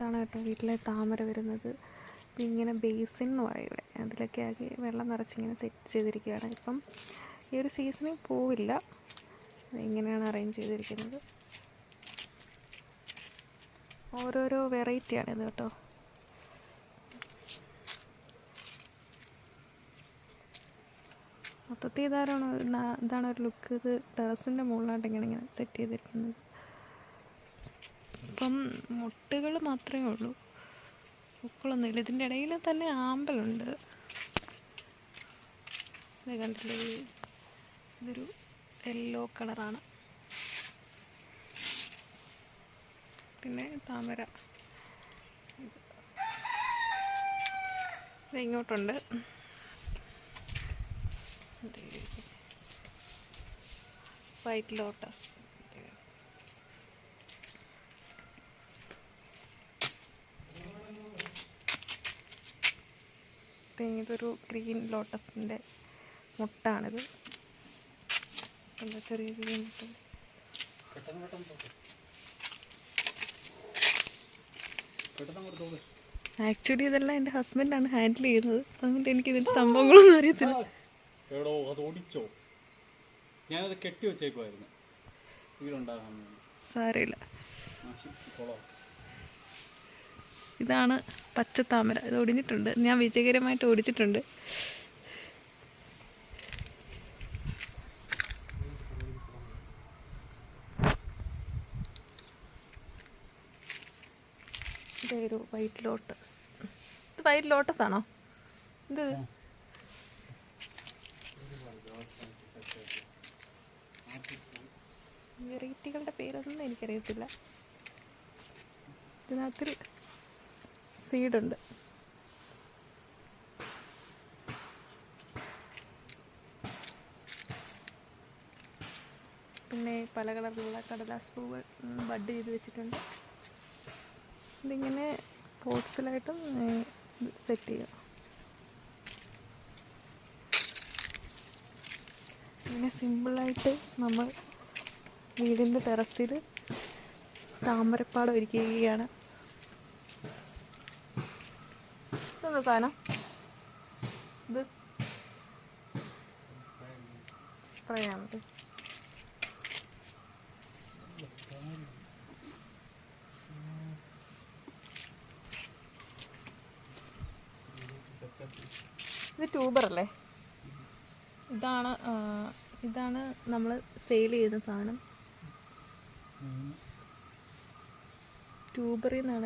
ആണ് കേട്ടോ വീട്ടിലെ താമര വരുന്നത്. അപ്പം ഇങ്ങനെ ബേസിൻ എന്ന് പറയും ഇവിടെ, അതിലൊക്കെ ആക്കി വെള്ളം നിറച്ചിങ്ങനെ സെറ്റ് ചെയ്തിരിക്കുകയാണ്. ഇപ്പം ഈ ഒരു സീസണിൽ പോവില്ല, ഇങ്ങനെയാണ് അറേഞ്ച് ചെയ്തിരിക്കുന്നത്. ഓരോരോ വെറൈറ്റിയാണിത് കേട്ടോ. മൊത്തത്തിൽ ഇതാണ് ഒരു ലുക്ക്. ഇത് ടെറസിൻ്റെ മുകളിലായിട്ട് ഇങ്ങനെ സെറ്റ് ചെയ്തിരിക്കുന്നത്. ഇപ്പം മുട്ടുകൾ മാത്രമേ ഉള്ളൂ, പൂക്കളൊന്നുമില്ല. ഇതിൻ്റെ ഇടയിൽ തന്നെ ആമ്പലുണ്ട്. ഇത് കണ്ടില്ലേ, ഇതൊരു യെല്ലോ കളറാണ്. പിന്നെ താമര ഇത് ഇങ്ങോട്ടുണ്ട്. വൈറ്റ് ലോട്ടസ്, ഇതൊരു ഗ്രീൻ ലോട്ടസിൻ്റെ മുട്ടാണിത്. എന്താ ചെറിയ ഗ്രീൻ മുട്ട. ആക്ച്വലി ഇതെല്ലാം എൻ്റെ ഹസ്ബൻഡാണ് ഹാൻഡിൽ ചെയ്യുന്നത്, അതുകൊണ്ട് എനിക്ക് ഇതിൻ്റെ സംഭവങ്ങളൊന്നും അറിയത്തില്ല. ഞാനത് കെട്ടി വെച്ചേക്കുമായിരുന്നു, സാരമില്ല. ഇതാണ് പച്ചത്താമര. ഇത് ഒടിഞ്ഞിട്ടുണ്ട്, ഞാൻ വിജയകരമായിട്ട് ഓടിച്ചിട്ടുണ്ട്. ഇതൊരു വൈറ്റ് ലോട്ടസ്. ഇത് വൈറ്റ് ലോട്ടസ് ആണോ? ഇത് വെറൈറ്റികളുടെ പേരൊന്നും എനിക്കറിയത്തില്ല. ഇതിനകത്തിൽ സീഡുണ്ട്. പിന്നെ പല കളറിലുള്ള കടലാസ് പൂവ് ബഡ് ചെയ്ത് വെച്ചിട്ടുണ്ട്. ഇതിങ്ങനെ പോട്ട്സിലായിട്ടും സെറ്റ് ചെയ്യുക. ഇങ്ങനെ സിമ്പിളായിട്ട് നമ്മൾ വീടിൻ്റെ ടെറസിൽ താമരപ്പാടം ഒരുക്കുകയാണ്. ഇതെന്താ സാധനം? ഇത് സ്പ്രേ ആണ്. ഇത് ട്യൂബർ അല്ലേ? ഇതാണ് നമ്മൾ സെയിൽ ചെയ്യുന്ന സാധനം. ട്യൂബറിൽ നിന്നാണ്